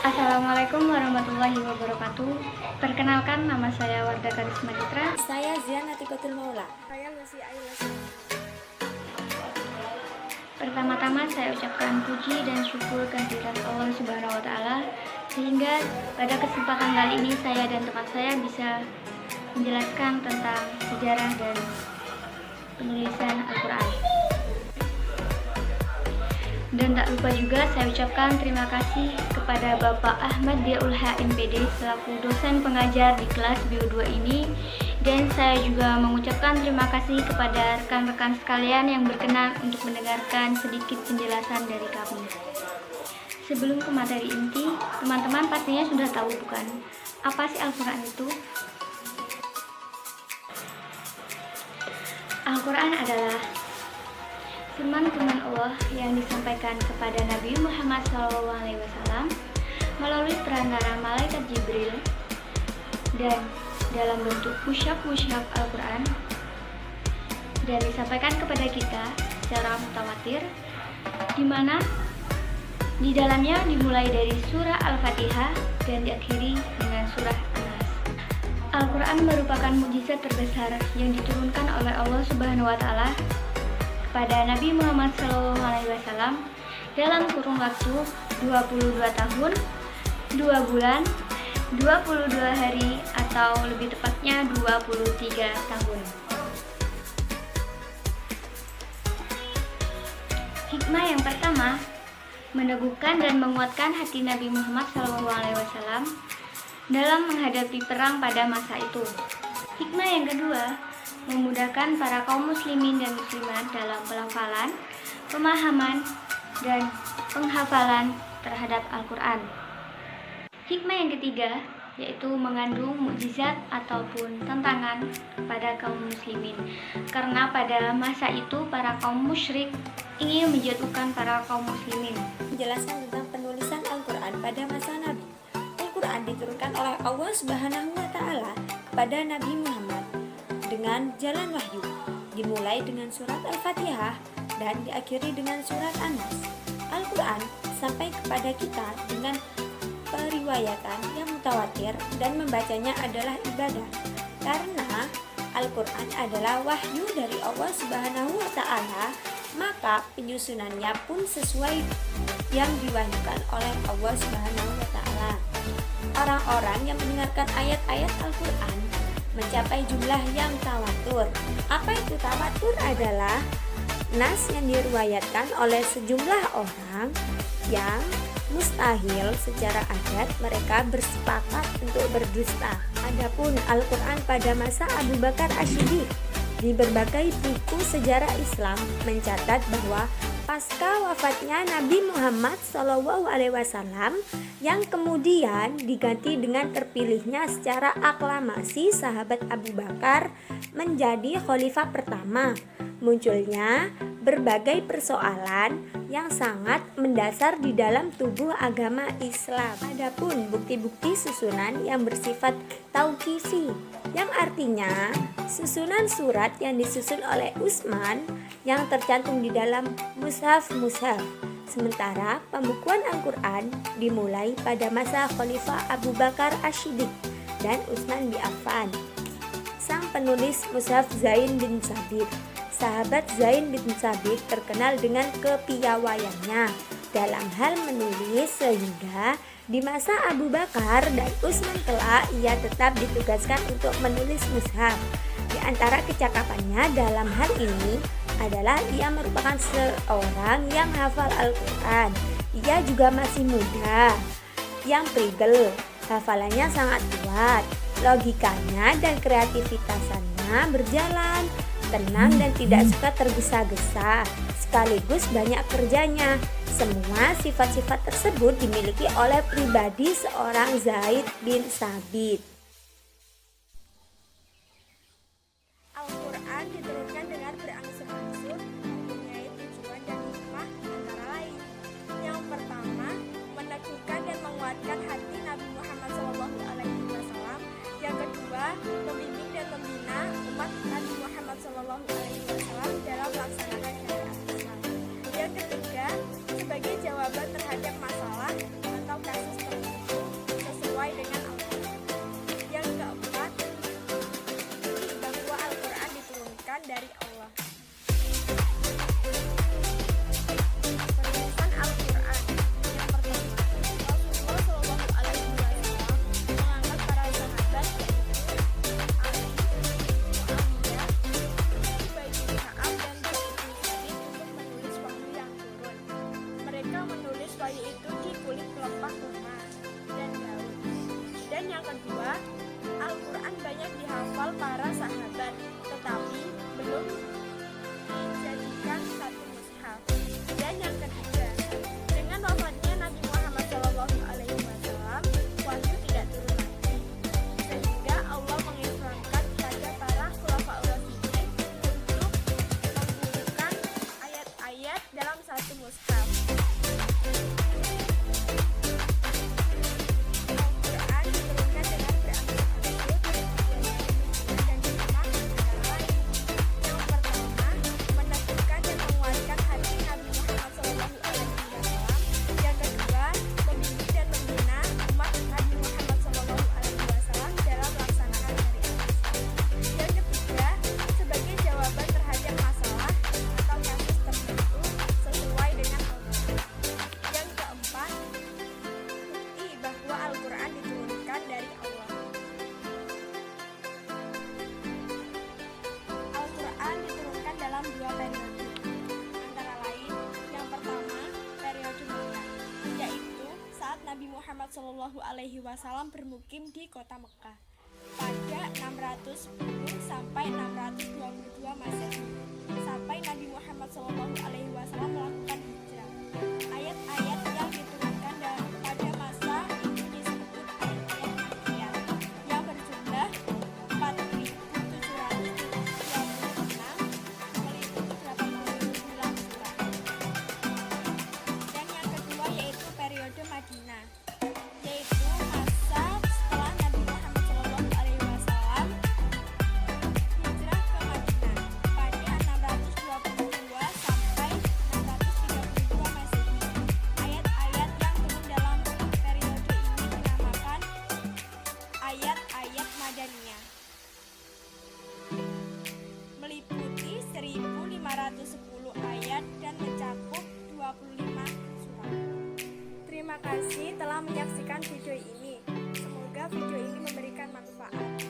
Assalamualaikum warahmatullahi wabarakatuh. Perkenalkan, nama saya Wardah Karisma Citra. Saya Zian Atikotul Maula. Saya Lucy Ailes. Pertama-tama saya ucapkan puji dan syukur kehadirat Allah Subhanahu wa taala sehingga pada kesempatan kali ini saya dan teman saya bisa menjelaskan tentang sejarah dan penulisan Al-Qur'an. Dan tak lupa juga saya ucapkan terima kasih kepada Bapak Ahmad Diaulha MPD selaku dosen pengajar di kelas Bio2 ini. Dan saya juga mengucapkan terima kasih kepada rekan-rekan sekalian yang berkenan untuk mendengarkan sedikit penjelasan dari kami. Sebelum ke materi inti, teman-teman pastinya sudah tahu bukan? Apa sih Al-Quran itu? Al-Quran adalah firman-firman Allah yang disampaikan kepada Nabi Muhammad SAW melalui perantara malaikat Jibril dan dalam bentuk mushaf Al-Quran dan disampaikan kepada kita secara mutawatir, di mana di dalamnya dimulai dari surah Al-Fatihah dan diakhiri dengan surah An-Nas. Al-Quran merupakan mukjizat terbesar yang diturunkan oleh Allah Subhanahu wa taala pada Nabi Muhammad SAW dalam kurun waktu 22 tahun, 2 bulan, 22 hari atau lebih tepatnya 23 tahun. Hikmah yang pertama, meneguhkan dan menguatkan hati Nabi Muhammad SAW dalam menghadapi perang pada masa itu. Hikmah yang kedua, memudahkan para kaum muslimin dan muslimat dalam pelafalan, pemahaman, dan penghafalan terhadap Al-Quran. Hikmah yang ketiga, yaitu mengandung mukjizat ataupun tantangan pada kaum muslimin. Karena pada masa itu para kaum musyrik ingin menjatuhkan para kaum muslimin. Menjelaskan tentang penulisan Al-Quran pada masa Nabi. Al-Quran diturunkan oleh Allah Subhanahu wa taala kepada Nabi Muhammad dengan jalan wahyu, dimulai dengan surat Al-Fatihah dan diakhiri dengan surat An-Nas. Al-Quran sampai kepada kita dengan periwayatan yang mutawatir dan membacanya adalah ibadah, karena Al-Quran adalah wahyu dari Allah Subhanahu wa taala, maka penyusunannya pun sesuai yang diwahyukan oleh Allah Subhanahu wa taala. Orang-orang yang mendengarkan ayat-ayat Al-Quran mencapai jumlah yang tawatur. Apa itu tawatur? Adalah nas yang diriwayatkan oleh sejumlah orang yang mustahil secara adat mereka bersepakat untuk berdusta. Adapun Al-Quran pada masa Abu Bakar As-Siddiq, di berbagai buku sejarah Islam mencatat bahwa pasca wafatnya Nabi Muhammad SAW yang kemudian diganti dengan terpilihnya secara aklamasi sahabat Abu Bakar menjadi khalifah pertama, munculnya berbagai persoalan yang sangat mendasar di dalam tubuh agama Islam. Adapun bukti-bukti susunan yang bersifat tauqifi, yang artinya susunan surat yang disusun oleh Utsman yang tercantum di dalam mushaf-mushaf. Sementara pembukuan Al-Quran dimulai pada masa Khalifah Abu Bakar As-Siddiq dan Utsman bin Affan. Sang penulis mushaf Zain bin Sabit. Sahabat Zain bin Sabit terkenal dengan kepiawaiannya dalam hal menulis, sehingga di masa Abu Bakar dan Utsman kelak ia tetap ditugaskan untuk menulis mushaf. Di antara kecakapannya dalam hal ini adalah ia merupakan seorang yang hafal Al-Quran. Ia juga masih muda, yang prigel, hafalannya sangat kuat, logikanya dan kreativitasnya berjalan, tenang dan tidak suka tergesa-gesa, sekaligus banyak kerjanya. Semua sifat-sifat tersebut dimiliki oleh pribadi seorang Zaid bin Sabit. Al-Quran diturunkan dengan berangsur-angsur, mempunyai tujuan dan hikmah antara lain. Yang pertama, meneguhkan dan menguatkan hati Nabi Muhammad SAW. Yang kedua, membimbing dan membina umat Nabi Muhammad SAW dalam melaksanakan syariat Islam. Yang ketiga, sebagai jawaban terhadap masalah atau kasus tertentu. kulit pelepah kurma dan daun. Dan yang kedua, Al-Quran banyak dihafal para sahabat, tetapi belum dijadikan satu mushaf. Dan yang ketiga, dengan wafatnya Nabi Muhammad SAW, wahyu tidak turun lagi, sehingga Allah menginstruksikan kepada para khulafaur rasyidin untuk mengumpulkan ayat-ayat dalam satu mushaf. Al-Quran diturunkan dengan beraneka dan hikmah antara lain. Yang pertama, meneguhkan dan menguatkan hati Nabi Muhammad SAW. Yang kedua, membimbing dan membina umat Nabi Muhammad SAW dalam melaksanakan syariat Islam. Yang ketiga, sebagai jawaban terhadap masalah atau kasus tertentu sesuai dengan Al-Quran. Yang keempat, bukti bahwa Al-Quran diturunkan dari Allah. Al-Quran diturunkan dalam dua periode, antara lain yang pertama periode Makkah, yaitu saat Nabi Muhammad SAW bermukim di kota Mekah pada 610 sampai 622 Masehi, sampai Nabi Muhammad SAW melakukan hijrah. Ayat-ayat yang diturunkan pada masa itu disebut ayat-ayat Makkiyah yang berjumlah 4.726 meliputi 89 surat. Dan yang kedua yaitu periode Madinah, yaitu masa setelah Nabi Muhammad SAW hijrah ke Madinah pada 622 sampai 632 Masehi. Ayat-ayat yang turun dalam periode ini dinamakan ayat-ayat Madaniyah, meliputi 1510 ayat dan mencakup 25 surat. Terima kasih telah menyaksikan video ini. Semoga video ini memberikan manfaat.